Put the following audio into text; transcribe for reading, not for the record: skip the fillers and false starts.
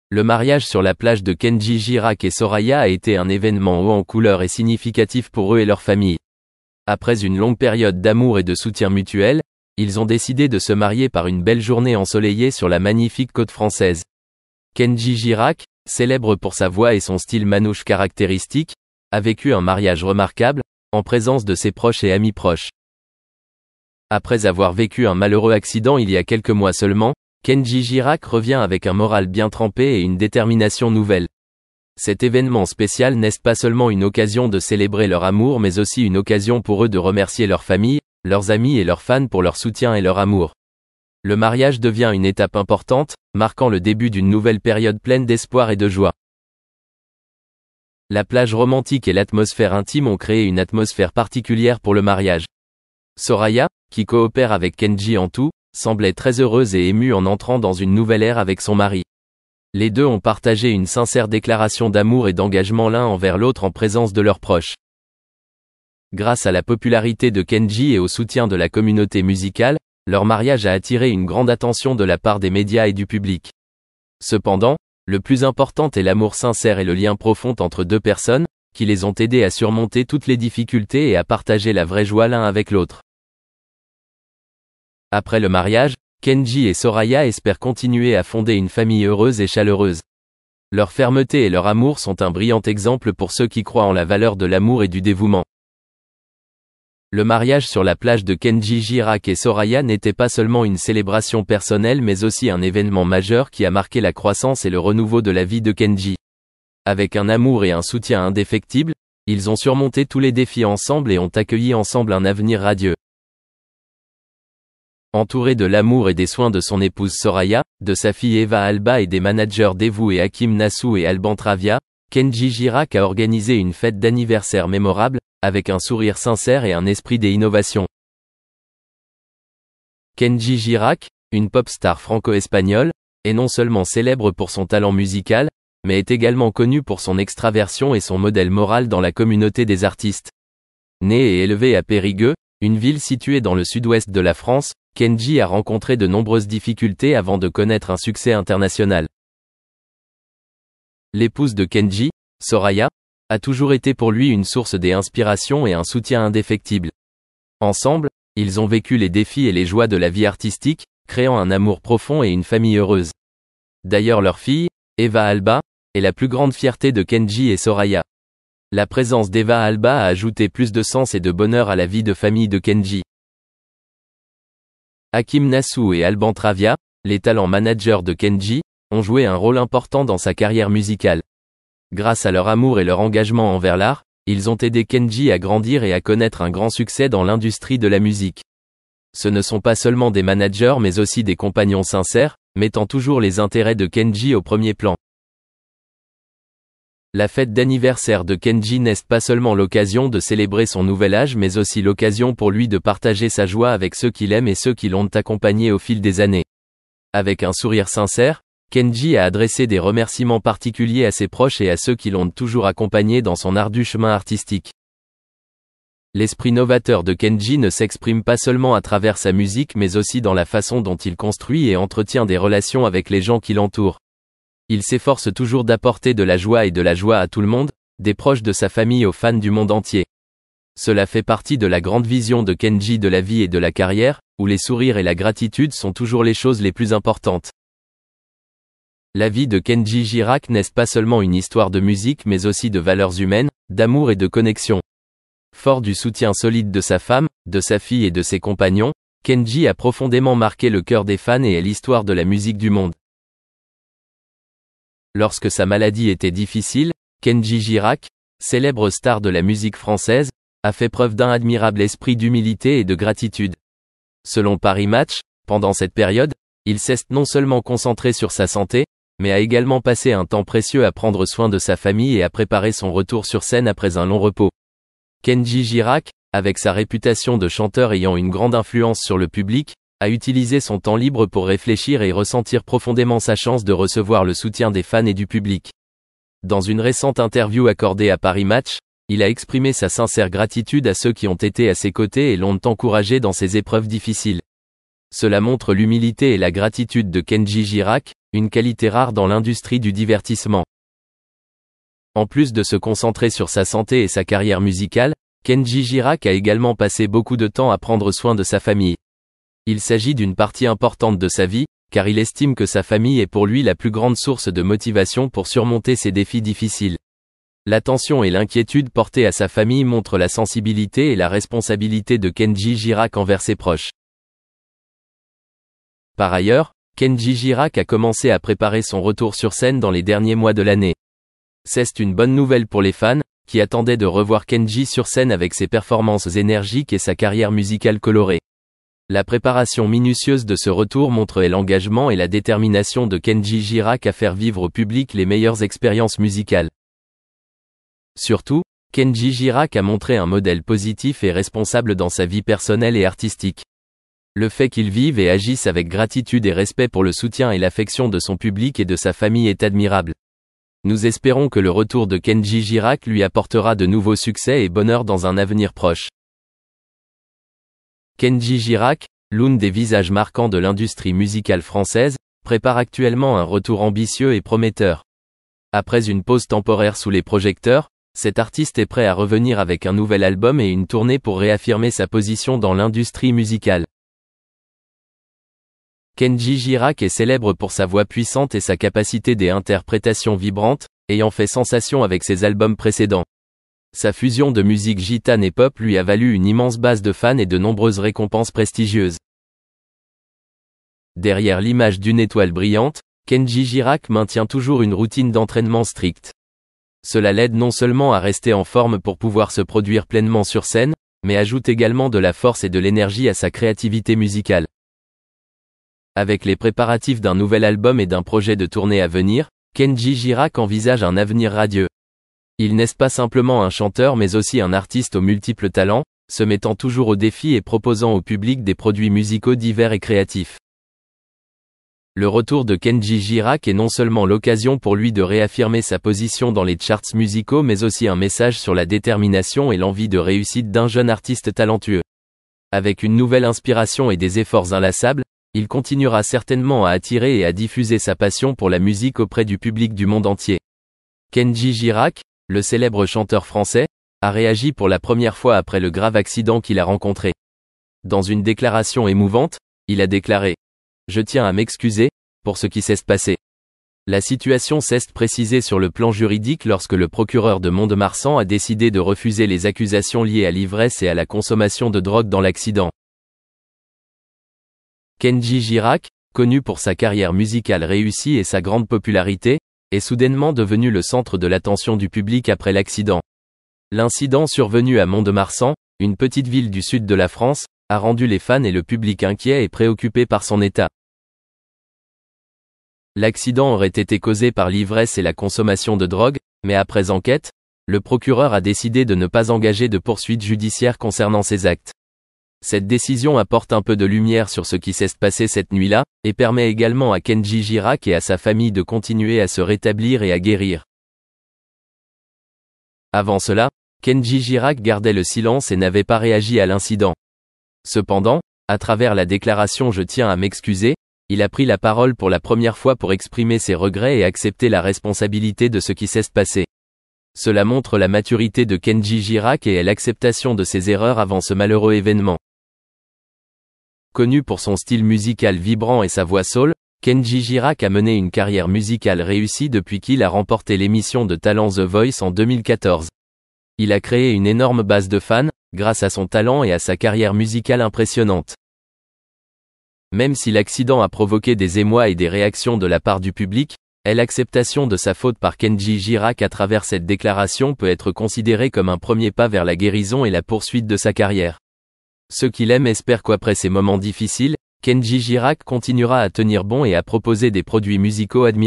Le mariage sur la plage de Kenji Girac et Soraya a été un événement haut en couleur et significatif pour eux et leur famille. Après une longue période d'amour et de soutien mutuel, ils ont décidé de se marier par une belle journée ensoleillée sur la magnifique côte française. Kenji Girac, célèbre pour sa voix et son style manouche caractéristique, a vécu un mariage remarquable, en présence de ses proches et amis proches. Après avoir vécu un malheureux accident il y a quelques mois seulement, Kenji Girac revient avec un moral bien trempé et une détermination nouvelle. Cet événement spécial n'est pas seulement une occasion de célébrer leur amour mais aussi une occasion pour eux de remercier leur famille, leurs amis et leurs fans pour leur soutien et leur amour. Le mariage devient une étape importante, marquant le début d'une nouvelle période pleine d'espoir et de joie. La plage romantique et l'atmosphère intime ont créé une atmosphère particulière pour le mariage. Soraya, qui coopère avec Kenji en tout, semblait très heureuse et émue en entrant dans une nouvelle ère avec son mari. Les deux ont partagé une sincère déclaration d'amour et d'engagement l'un envers l'autre en présence de leurs proches. Grâce à la popularité de Kenji et au soutien de la communauté musicale, leur mariage a attiré une grande attention de la part des médias et du public. Cependant, le plus important est l'amour sincère et le lien profond entre deux personnes, qui les ont aidés à surmonter toutes les difficultés et à partager la vraie joie l'un avec l'autre. Après le mariage, Kenji et Soraya espèrent continuer à fonder une famille heureuse et chaleureuse. Leur fermeté et leur amour sont un brillant exemple pour ceux qui croient en la valeur de l'amour et du dévouement. Le mariage sur la plage de Kenji Girac et Soraya n'était pas seulement une célébration personnelle mais aussi un événement majeur qui a marqué la croissance et le renouveau de la vie de Kenji. Avec un amour et un soutien indéfectibles, ils ont surmonté tous les défis ensemble et ont accueilli ensemble un avenir radieux. Entouré de l'amour et des soins de son épouse Soraya, de sa fille Eva Alba et des managers dévoués Hakim Nassou et Alban Travia, Kenji Girac a organisé une fête d'anniversaire mémorable, avec un sourire sincère et un esprit d'innovation. Kenji Girac, une pop star franco-espagnole, est non seulement célèbre pour son talent musical, mais est également connu pour son extraversion et son modèle moral dans la communauté des artistes. Né et élevé à Périgueux, une ville située dans le sud-ouest de la France, Kenji a rencontré de nombreuses difficultés avant de connaître un succès international. L'épouse de Kenji, Soraya, a toujours été pour lui une source d'inspiration et un soutien indéfectible. Ensemble, ils ont vécu les défis et les joies de la vie artistique, créant un amour profond et une famille heureuse. D'ailleurs leur fille, Eva Alba, est la plus grande fierté de Kenji et Soraya. La présence d'Eva Alba a ajouté plus de sens et de bonheur à la vie de famille de Kenji. Hakim Nassou et Alban Travia, les talents managers de Kenji, ont joué un rôle important dans sa carrière musicale. Grâce à leur amour et leur engagement envers l'art, ils ont aidé Kenji à grandir et à connaître un grand succès dans l'industrie de la musique. Ce ne sont pas seulement des managers mais aussi des compagnons sincères, mettant toujours les intérêts de Kenji au premier plan. La fête d'anniversaire de Kenji n'est pas seulement l'occasion de célébrer son nouvel âge mais aussi l'occasion pour lui de partager sa joie avec ceux qu'il aime et ceux qui l'ont accompagné au fil des années. Avec un sourire sincère, Kenji a adressé des remerciements particuliers à ses proches et à ceux qui l'ont toujours accompagné dans son ardu chemin artistique. L'esprit novateur de Kenji ne s'exprime pas seulement à travers sa musique mais aussi dans la façon dont il construit et entretient des relations avec les gens qui l'entourent. Il s'efforce toujours d'apporter de la joie à tout le monde, des proches de sa famille aux fans du monde entier. Cela fait partie de la grande vision de Kenji de la vie et de la carrière, où les sourires et la gratitude sont toujours les choses les plus importantes. La vie de Kenji Girac n'est pas seulement une histoire de musique mais aussi de valeurs humaines, d'amour et de connexion. Fort du soutien solide de sa femme, de sa fille et de ses compagnons, Kenji a profondément marqué le cœur des fans et est l'histoire de la musique du monde. Lorsque sa maladie était difficile, Kenji Girac, célèbre star de la musique française, a fait preuve d'un admirable esprit d'humilité et de gratitude. Selon Paris Match, pendant cette période, il s'est non seulement concentré sur sa santé, mais a également passé un temps précieux à prendre soin de sa famille et à préparer son retour sur scène après un long repos. Kenji Girac, avec sa réputation de chanteur ayant une grande influence sur le public, a utilisé son temps libre pour réfléchir et ressentir profondément sa chance de recevoir le soutien des fans et du public. Dans une récente interview accordée à Paris Match, il a exprimé sa sincère gratitude à ceux qui ont été à ses côtés et l'ont encouragé dans ces épreuves difficiles. Cela montre l'humilité et la gratitude de Kenji Girac, une qualité rare dans l'industrie du divertissement. En plus de se concentrer sur sa santé et sa carrière musicale, Kenji Girac a également passé beaucoup de temps à prendre soin de sa famille. Il s'agit d'une partie importante de sa vie, car il estime que sa famille est pour lui la plus grande source de motivation pour surmonter ses défis difficiles. L'attention et l'inquiétude portées à sa famille montrent la sensibilité et la responsabilité de Kenji Girac envers ses proches. Par ailleurs, Kenji Girac a commencé à préparer son retour sur scène dans les derniers mois de l'année. C'est une bonne nouvelle pour les fans, qui attendaient de revoir Kenji sur scène avec ses performances énergiques et sa carrière musicale colorée. La préparation minutieuse de ce retour montre l'engagement et la détermination de Kenji Girac à faire vivre au public les meilleures expériences musicales. Surtout, Kenji Girac a montré un modèle positif et responsable dans sa vie personnelle et artistique. Le fait qu'il vive et agisse avec gratitude et respect pour le soutien et l'affection de son public et de sa famille est admirable. Nous espérons que le retour de Kenji Girac lui apportera de nouveaux succès et bonheur dans un avenir proche. Kenji Girac, l'un des visages marquants de l'industrie musicale française, prépare actuellement un retour ambitieux et prometteur. Après une pause temporaire sous les projecteurs, cet artiste est prêt à revenir avec un nouvel album et une tournée pour réaffirmer sa position dans l'industrie musicale. Kenji Girac est célèbre pour sa voix puissante et sa capacité d'interprétation vibrante, ayant fait sensation avec ses albums précédents. Sa fusion de musique gitane et pop lui a valu une immense base de fans et de nombreuses récompenses prestigieuses. Derrière l'image d'une étoile brillante, Kenji Girac maintient toujours une routine d'entraînement stricte. Cela l'aide non seulement à rester en forme pour pouvoir se produire pleinement sur scène, mais ajoute également de la force et de l'énergie à sa créativité musicale. Avec les préparatifs d'un nouvel album et d'un projet de tournée à venir, Kenji Girac envisage un avenir radieux. Il n'est pas simplement un chanteur mais aussi un artiste aux multiples talents, se mettant toujours au défi et proposant au public des produits musicaux divers et créatifs. Le retour de Kenji Girac est non seulement l'occasion pour lui de réaffirmer sa position dans les charts musicaux mais aussi un message sur la détermination et l'envie de réussite d'un jeune artiste talentueux. Avec une nouvelle inspiration et des efforts inlassables, il continuera certainement à attirer et à diffuser sa passion pour la musique auprès du public du monde entier. Kenji Girac, le célèbre chanteur français, a réagi pour la première fois après le grave accident qu'il a rencontré. Dans une déclaration émouvante, il a déclaré « Je tiens à m'excuser pour ce qui s'est passé. La situation s'est précisée sur le plan juridique lorsque le procureur de Mont-de-Marsan a décidé de refuser les accusations liées à l'ivresse et à la consommation de drogue dans l'accident. » Kenji Girac, connu pour sa carrière musicale réussie et sa grande popularité, est soudainement devenu le centre de l'attention du public après l'accident. L'incident survenu à Mont-de-Marsan, une petite ville du sud de la France, a rendu les fans et le public inquiets et préoccupés par son état. L'accident aurait été causé par l'ivresse et la consommation de drogue, mais après enquête, le procureur a décidé de ne pas engager de poursuites judiciaires concernant ces actes. Cette décision apporte un peu de lumière sur ce qui s'est passé cette nuit-là, et permet également à Kenji Girac et à sa famille de continuer à se rétablir et à guérir. Avant cela, Kenji Girac gardait le silence et n'avait pas réagi à l'incident. Cependant, à travers la déclaration « Je tiens à m'excuser », il a pris la parole pour la première fois pour exprimer ses regrets et accepter la responsabilité de ce qui s'est passé. Cela montre la maturité de Kenji Girac et l'acceptation de ses erreurs avant ce malheureux événement. Connu pour son style musical vibrant et sa voix soul, Kenji Girac a mené une carrière musicale réussie depuis qu'il a remporté l'émission de talent The Voice en 2014. Il a créé une énorme base de fans, grâce à son talent et à sa carrière musicale impressionnante. Même si l'accident a provoqué des émois et des réactions de la part du public, l'acceptation de sa faute par Kenji Girac à travers cette déclaration peut être considérée comme un premier pas vers la guérison et la poursuite de sa carrière. Ceux qui l'aiment espèrent qu'après ces moments difficiles, Kenji Girac continuera à tenir bon et à proposer des produits musicaux admirables.